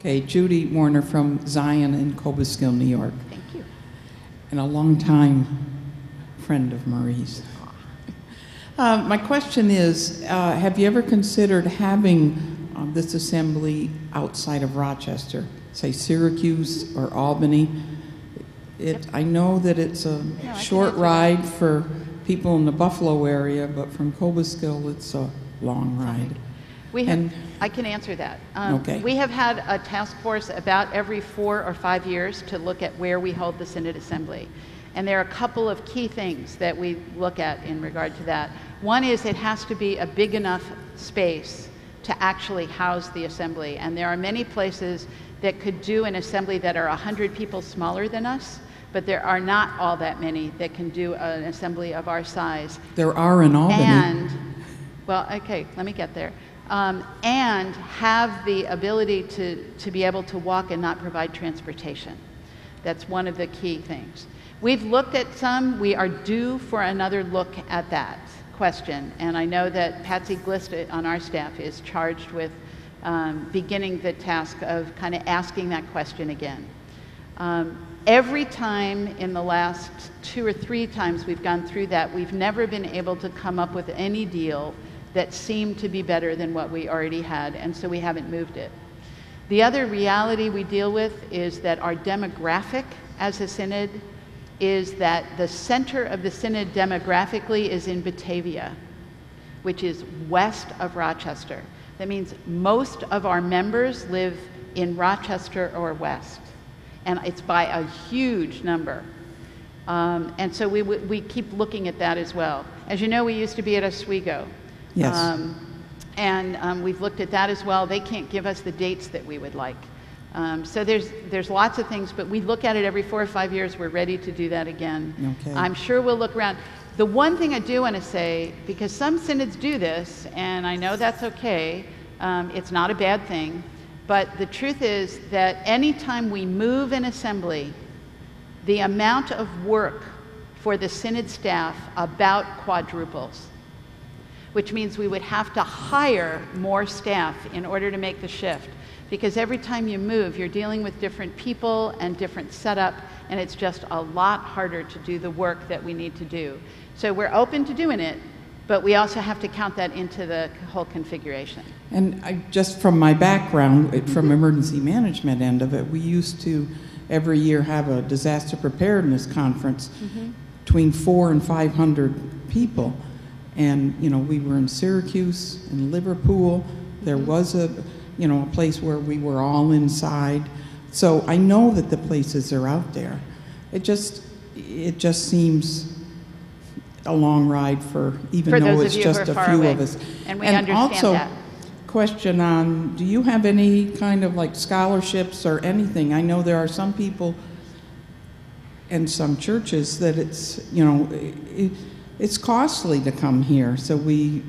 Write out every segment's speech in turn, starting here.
Okay, Judy Warner from Zion in Cobleskill, New York. Thank you. And a longtime friend of Marie's. My question is, have you ever considered having this assembly outside of Rochester, say Syracuse or Albany? Yep. I know that it's a short ride for people in the Buffalo area, but from Cobleskill it's a long ride. We have, I can answer that. Okay. We have had a task force about every 4 or 5 years to look at where we hold the Synod Assembly. And there are a couple of key things that we look at in regard to that. One is it has to be a big enough space to actually house the assembly. And there are many places that could do an assembly that are 100 people smaller than us, but there are not all that many that can do an assembly of our size. There are in Albany. And, well, okay, let me get there. And have the ability to be able to walk and not provide transportation. That's one of the key things. We've looked at some. We are due for another look at that question. And I know that Patsy Glist on our staff is charged with beginning the task of kind of asking that question again. Every time in the last 2 or 3 times we've gone through that, we've never been able to come up with any deal that seemed to be better than what we already had, and so we haven't moved it. The other reality we deal with is that our demographic as a synod is that the center of the synod demographically is in Batavia, which is west of Rochester. That means most of our members live in Rochester or west, and it's by a huge number. And so we keep looking at that as well. As you know, we used to be at Oswego. Yes. We've looked at that as well. They can't give us the dates that we would like. So there's lots of things, but we look at it every 4 or 5 years. We're ready to do that again. Okay. I'm sure we'll look around. The one thing I do want to say, because some synods do this, and I know that's okay, it's not a bad thing, but the truth is that anytime we move an assembly, the amount of work for the synod staff about quadruples, which means we would have to hire more staff in order to make the shift. Because every time you move, you're dealing with different people and different setup, and it's just a lot harder to do the work that we need to do. So we're open to doing it, but we also have to count that into the whole configuration. And just from my background, from emergency management end of it, we used to every year have a disaster preparedness conference between 400 and 500 people. And, you know, we were in Syracuse and Liverpool. There was a place where we were all inside. So I know that the places are out there. It just seems a long ride for though it's just a few of us. And we understand also, that. Question on, do you have any kind of like scholarships or anything? I know there are some people and some churches that it's, it's costly to come here, so we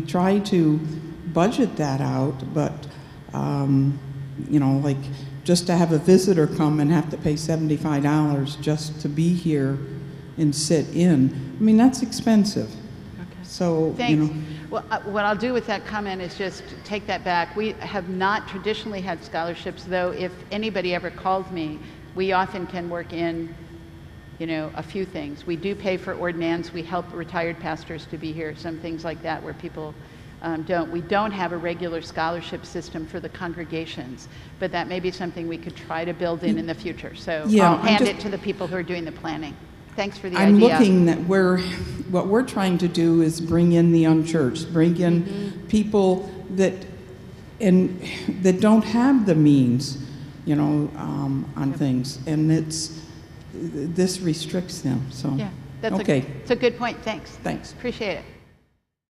try to budget that out, but like just to have a visitor come and have to pay $75 just to be here and sit in, I mean, that's expensive. Okay. So, thanks. Well, what I'll do with that comment is just take that back. We have not traditionally had scholarships, though if anybody ever calls me, we often can work in a few things. We do pay for ordinands. We help retired pastors to be here, some things like that where people don't. We don't have a regular scholarship system for the congregations, but that may be something we could try to build in the future. So yeah, I'll hand it to the people who are doing the planning. Thanks for the idea. I'm looking at what we're trying to do is bring in the unchurched, bring in people that don't have the means, on things, and this restricts them. So yeah, that's okay. It's a good point. Thanks. Thanks. Appreciate it.